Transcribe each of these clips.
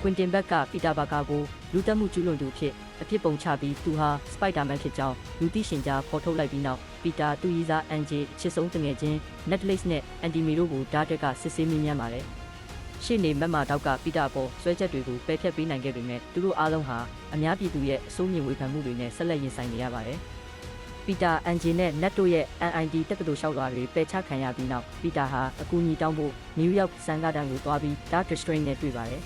ကွင်တင်ဘက်ကပီတာဘာကာကိုလူတက်မှုကျူးလွန်သူဖြစ်အဖြစ်ပုံချပြီးသူဟာစပိုက်ဒါမန်ဖြစ်ကြောင်းလူသိရှင်ကြားဖော်ထုတ်လိုက်ပြီးနောက်ပီတာသူ့ရီးစားအန်ဂျီချစ်ဆုံးတငယ်ချင်း Netflix နဲ့အန်တီမီတို့ကိုဒါတက်ကစစ်ဆေးမြင်းမြန်းပါတယ်ရှေ့နေမက်မာတောက်ကပီတာပေါ်ဆွဲချက်တွေကိုပယ်ဖျက်ပေးနိုင်ခဲ့ပေမဲ့သူတို့အားလုံးဟာအများပြည်သူရဲ့အစိုးမြင့်ဝေဖန်မှုတွေနဲ့ဆက်လက်ရင်ဆိုင်နေရပါတယ်ပီတာအန်ဂျီနဲ့နတ်တို့ရဲ့ NID တက္ကသိုလ်လျှောက်လွှာတွေပယ်ချခံရပြီးနောက်ပီတာဟာအကူအညီတောင်းဖို့နယူးယောက်စန်ဂါတန်ကိုသွားပြီး Doctor Strange နဲ့တွေ့ပါတယ်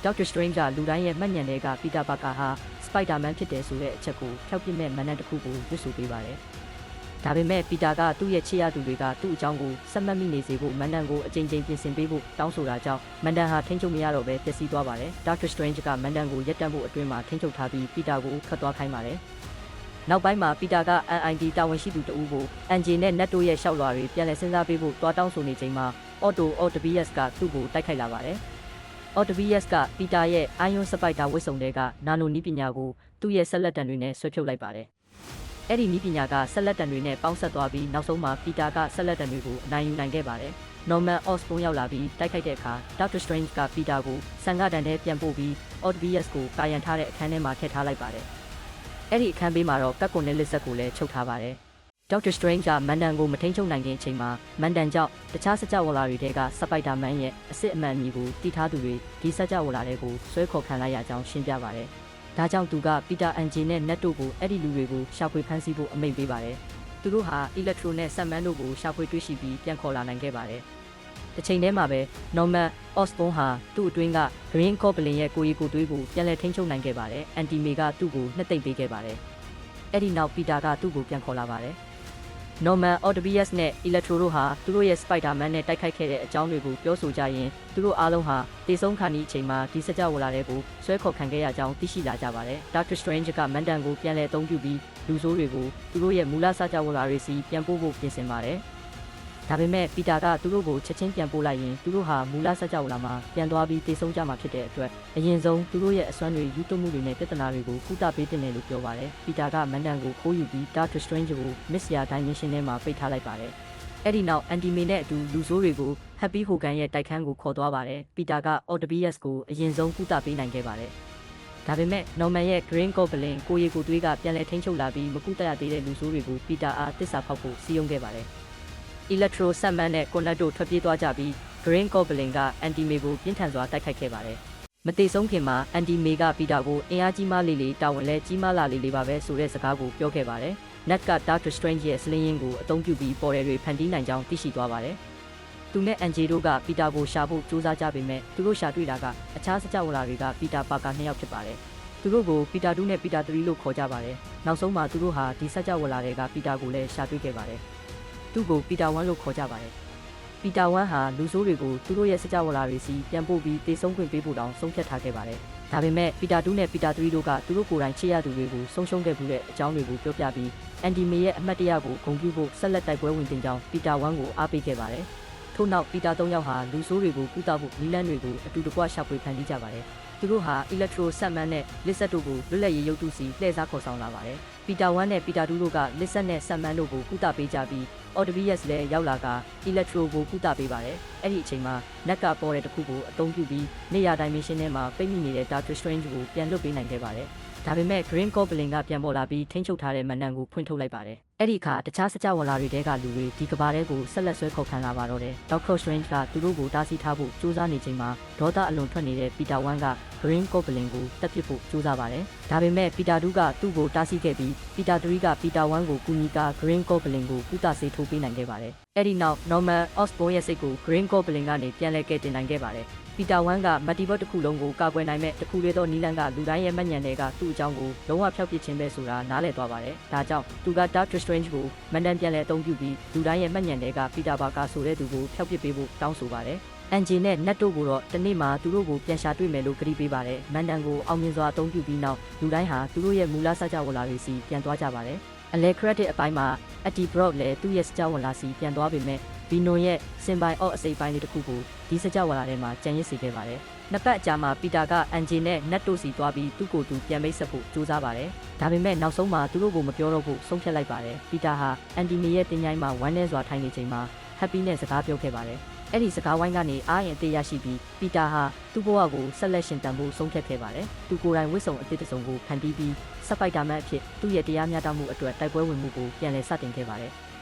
Doctor Strange ကလူတိုင်းရဲ့မှတ်ဉာဏ်တွေကပီတာဘာကာဟာစပိုက်ဒါမန်ဖြစ်တယ်ဆိုတဲ့အချက်ကိုဖျောက်ပစ်မဲ့မန်နန်တစ်ခုကိုရွတ်ဆိုပေးပါတယ်ဒါပေမဲ့ပီတာကသူ့ရဲ့ချစ်ရသူတွေကသူ့အကြောင်းကိုစက်မှတ်မိနေစေဖို့မန်နန်ကိုအကြိမ်ကြိမ်ပြင်ဆင်ပေးဖို့တောင်းဆိုတာကြောင့်မန်နန်ဟာထိန်းချုပ်မရတော့ဘဲပျက်စီးသွားပါတယ် Doctor Strange ကမန်နန်ကိုရက်တန့်ဖို့အတွင်းမှာထိန်းချုပ်ထားပြီးပီတာကိုခတ်သွားခိုင်းပါတယ်နောက်ပိုင်းမှာပီတာက NID တာဝန်ရှိသူတဦးကိုအန်ဂျီနဲ့နတ်တို့ရဲ့ရှောက်လွှာတွေပြန်လည်စဉ်းစားပေးဖို့တွားတောင်းဆိုနေချိန်မှာ Octavius ကသူ့ကိုတိုက်ခိုက်လာပါတယ်Octavius ကပီတာရဲ့အာယွန်စပိုက်တာဝစ်စုံတွေကနာနိုနီးပညာကိုသူ့ရဲ့ဆက်လက်တံတွေနဲ့ဆွဲဖြုတ်လိုက်ပါတယ်။အဲ့ဒီနီးပညာကဆက်လက်တံတွေနဲ့ပေါင်းဆက်သွားပြီးနောက်ဆုံးမှာပီတာကဆက်လက်တံတွေကိုအနိုင်ယူနိုင်ခဲ့ပါတယ်။ Norman Osborn ရောက်လာပြီးတိုက်ခိုက်တဲ့အခါ Doctor Strange ကပီတာကိုဆန်ကတန်ထဲပြန်ပို့ပြီး Octavius ကိုကာယံထားတဲ့အခန်းထဲမှာထည့်ထားလိုက်ပါတယ်။အဲ့ဒီအခန်းဘေးမှာတော့ကတ်ကွန်နဲ့လစ်ဆက်ကိုလည်းချုပ်ထားပါတယ်။ Doctor Strange ကမန်ဒန်ကိုမထိန်ချုပ်နိုင်ခင်အချိန်မှာမန်ဒန်ကြောင့်တခြားစကြဝဠာတွေကစပိုက်ဒါမန်ရဲ့အစစ်အမှန်အမည်ကိုတည်ထားသူတွေဒီစကြဝဠာတွေကိုဆွဲခေါ်ခံလိုက်ရကြောင်းရှင်းပြပါတယ်။ဒါကြောင့်သူကပီတာအန်ဂျီနဲ့နတ်တို့ကိုအဲ့ဒီလူတွေကိုရှာဖွေဖမ်းဆီးဖို့အမိန့်ပေးပါတယ်။သူတို့ဟာအီလက်ထရိုနဲ့ဆက်မန်းတို့ကိုရှာဖွေတွေ့ရှိပြီးပြန်ခေါ်လာနိုင်ခဲ့ပါတယ်။တစ်ချိန်တည်းမှာပဲ Norman Osborn ဟာသူ့အတွင်းက Green Goblin ရဲ့ကိုရီကိုသွေးကိုပြန်လည်ထိန်းချုပ်နိုင်ခဲ့ပါတယ်။အန်တီမေကသူ့ကိုနှစ်သိမ့်ပေးခဲ့ပါတယ်။အဲ့ဒီနောက်ပီတာကသူ့ကိုပြန်ခေါ်လာပါတယ်။ Norman Octavius နဲ့ Electro တို့ဟာသူတို့ရဲ့ Spider-Man နဲ့တိုက်ခိုက်ခဲ့တဲ့အကြောင်းတွေကိုပြောဆိုကြရင်သူတို့အားလုံးဟာတေဆုံးခါနီးအချိန်မှာဒီစကြဝဠာတွေကိုဆွဲခေါ်ခံခဲ့ရကြောင်းသိရှိလာကြပါတယ်။ Doctor Strange ကမန်ဒန်ကိုပြန်လည်အသုံးပြုပြီးလူဆိုးတွေကိုသူတို့ရဲ့မူလစကြဝဠာတွေစီပြန်ပို့ဖို့ပြင်ဆင်ပါတယ်။ဒါပေမဲ့ပီတာကသူတို့ကိုချက်ချင်းပြန်ပို့လိုက်ရင်သူတို့ဟာမူလစကြဝဠာမှာပြန်သွားပြီးတေဆုံးကြမှာဖြစ်တဲ့အတွက်အရင်ဆုံးသူတို့ရဲ့အစွမ်းတွေယူသွမှုတွေနဲ့ပြဿနာတွေကိုကုသပေးတင်တယ်လို့ပြောပါတယ်။ပီတာကမန်ဒန်ကိုခိုးယူပြီး Doctor Strange ကို Mystery Dimension ထဲမှာပိတ်ထားလိုက်ပါတယ်။အဲ့ဒီနောက်အန်တီမေနဲ့အတူလူဆိုးတွေကို Happy Hogan ရဲ့တိုက်ခန်းကိုခေါ်သွားပါတယ်။ပီတာက Octavius ကိုအရင်ဆုံးကုသပေးနိုင်ခဲ့ပါတယ်။ဒါပေမဲ့ Norman ရဲ့ Green Goblin ကိုရီကိုသွေးကပြန်လည်ထိန်းချုပ်လာပြီးမကုသရသေးတဲ့လူဆိုးတွေကိုပီတာအားတစ္ဆာဖောက်ဖို့စီယုံခဲ့ပါတယ်။ Electro ဆက်မန်းနဲ့ကွန်နက်တို့ထွက်ပြေးသွားကြပြီး Green Goblin ကအန်တီမေကိုပြင်းထန်စွာတိုက်ခိုက်ခဲ့ပါတယ်။မတိဆုံးခင်မှာအန်တီမေကပီတာကိုအင်အားကြီးမားလေးလေးတာဝန်လဲကြီးမားလာလေးလေးပါပဲဆိုတဲ့စကားကိုပြောခဲ့ပါတယ်။ Nat က Doctor Strange ရဲ့စလင်းရင်ကိုအသုံးပြုပြီးပေါ်တယ်တွေဖန်တီးနိုင်ကြောင်းသိရှိသွားပါတယ်။သူနဲ့အန်ဂျီတို့ကပီတာကိုရှာဖို့ကြိုးစားကြပေမဲ့သူတို့ရှာတွေ့တာကအခြားစကြဝဠာတွေကပီတာပါကာ2ယောက်ဖြစ်ပါတယ်။သူတို့ကိုပီတာ2နဲ့ပီတာ3လို့ခေါ်ကြပါတယ်။နောက်ဆုံးမှာသူတို့ဟာဒီစကြဝဠာတွေကပီတာကိုလည်းရှာတွေ့ခဲ့ပါတယ်။သူ့ကိုပီတာ1လို့ခေါ်ကြပါတယ်။ပီတာ1ဟာလူဆိုးတွေကိုသူတို့ရဲ့စကြဝဠာတွေစီပြန်ပို့ပြီးတေဆုံးခွင့်ပေးဖို့တောင်ဆုံးဖြတ်ထားခဲ့ပါတယ်။ဒါပေမဲ့ပီတာ2နဲ့ပီတာ3တို့ကသူတို့ကိုယ်တိုင်ချစ်ရသူတွေကိုဆုံးရှုံးခဲ့မှုတဲ့အကြောင်းတွေကိုပြောပြပြီးအန်တီမေရဲ့အမှတ်တရကိုဂုဏ်ပြုဖို့ဆက်လက်တိုက်ပွဲဝင်တင်ကြောင်းပီတာ1ကိုအားပေးခဲ့ပါတယ်။ထို့နောက်ပီတာ3ယောက်ဟာလူဆိုးတွေကိုကုသဖို့နီလန်းတွေကိုအတူတကွရှာဖွေဖန်တီးကြပါတယ်။သူတို့ဟာ Electro ဆက်မန်းနဲ့လစ်ဆက်တို့ကိုလွတ်လပ်ရေးရုပ်တုစီလှည့်စားခေါ်ဆောင်လာပါတယ်။ပီတာ1နဲ့ပီတာ2တို့ကလစ်ဆက်နဲ့ဆက်မန်းတို့ကိုကုသပေးကြပြီး Octavius လည်းရောက်လာက Electro ကိုကုသပေးပါတယ်။အဲ့ဒီအချိန်မှာနက်ကပေါ်တဲ့တစ်ခုကိုအသုံးပြုပြီးနေရာ Dimension ထဲမှာပိတ်မိနေတဲ့ Doctor Strange ကိုပြန်လွတ်ပေးနိုင်ခဲ့ပါတယ်။ဒါပေမဲ့ Green Goblin ကပြန်ပေါ်လာပြီးထိန်းချုပ်ထားတဲ့မန်နန်ကိုဖွင့်ထုတ်လိုက်ပါတယ်။အဲ့ဒီအခါတခြားစကြဝဠာတွေတဲကလူတွေဒီကဘာတဲကိုဆက်လက်ဆွဲခေါ်ခံလာပါတော့တယ်။ Doctor Strange ကသူတို့ကိုတားဆီးထားဖို့ကြိုးစားနေချိန်မှာဒေါသအလွန်ထွက်နေတဲ့ Peter 1က Green Goblin ကိုတက်ပစ်ဖို့ကြိုးစားပါတယ်။ဒါပေမဲ့ Peter 2ကသူ့ကိုတားဆီးခဲ့ပြီး Peter 3က Peter 1ကိုကူညီကာ Green Goblin ကိုကုသဆေးထိုးပေးနိုင်ခဲ့ပါတယ်။အဲ့ဒီနောက် Norman Osborn ရဲ့စိတ်ကို Green Goblin ကနေပြန်လည်ကယ်တင်နိုင်ခဲ့ပါတယ်။ Peter 1က Multiverse တစ်ခုလုံးကိုကာကွယ်နိုင်မဲ့တစ်ခုတည်းသောနီလန်ကလူတိုင်းရဲ့မှတ်ဉာဏ်တွေကသူ့အကြောင်းကိုလုံးဝဖျောက်ပစ်ခြင်းပဲဆိုတာနားလည်သွားပါတယ်။ဒါကြောင့်သူက Doctor Strange ကိုမန်ဒန်ပြန်လည်အသုံးပြုပြီးလူတိုင်းရဲ့မှတ်ဉာဏ်တွေက Peter Parker ဆိုတဲ့သူကိုဖျောက်ပစ်ပေးဖို့တောင်းဆိုပါတယ်။အန်ဂျီနဲ့နတ်တို့ကိုတော့တနေ့မှာသူတို့ကိုပြန်ရှာတွေ့မယ်လို့ကတိပေးပါတယ်။မန်ဒန်ကိုအောင်မြင်စွာအသုံးပြုပြီးနောက်လူတိုင်းဟာသူတို့ရဲ့မူလစကြဝဠာတွေစီပြန်သွားကြပါတယ်။အလဲ credit အပိုင်းမှာ Eddie Brock လည်းသူ့ရဲ့စကြဝဠာစီပြန်သွားပေမဲ့ဗီနွန်ရဲ့စင်ပိုင်အော့အစိပ်ပိုင်းလေးတစ်ခုကိုဒီစကြဝဠာထဲမှာကြံရစ်စေခဲ့ပါတယ်။နှစ်ပတ်အကြာမှာပီတာကအန်ဂျီနဲ့နတ်တို့စီသွားပြီးသူ့ကိုယ်သူပြန်မိတ်ဆက်ဖို့ကြိုးစားပါတယ်။ဒါပေမဲ့နောက်ဆုံးမှာသူတို့ကိုမပြောတော့ဖို့ဆုံးဖြတ်လိုက်ပါတယ်။ပီတာဟာအန်တီမီရဲ့တင်ញိုင်းမှာဝမ်းနည်းစွာထိုင်နေချိန်မှာ Happy နဲ့စကားပြောခဲ့ပါတယ်။ အဲ့ဒီစကားဝိုင်းကနေအားရင်အသေးရရှိပြီးပီတာဟာသူ့ဘဝကိုဆက်လက်ရှင်သန်ဖို့ဆုံးဖြတ်ခဲ့ပါတယ်။သူကိုယ်တိုင်ဝစ်စုံအသစ်တစ်စုံကိုဖန်တီးပြီးစပိုက်ဒါမန်အဖြစ်သူ့ရဲ့တရားမျှတမှုအတွက်တိုက်ပွဲဝင်မှုကိုပြန်လည်စတင်ခဲ့ပါတယ်။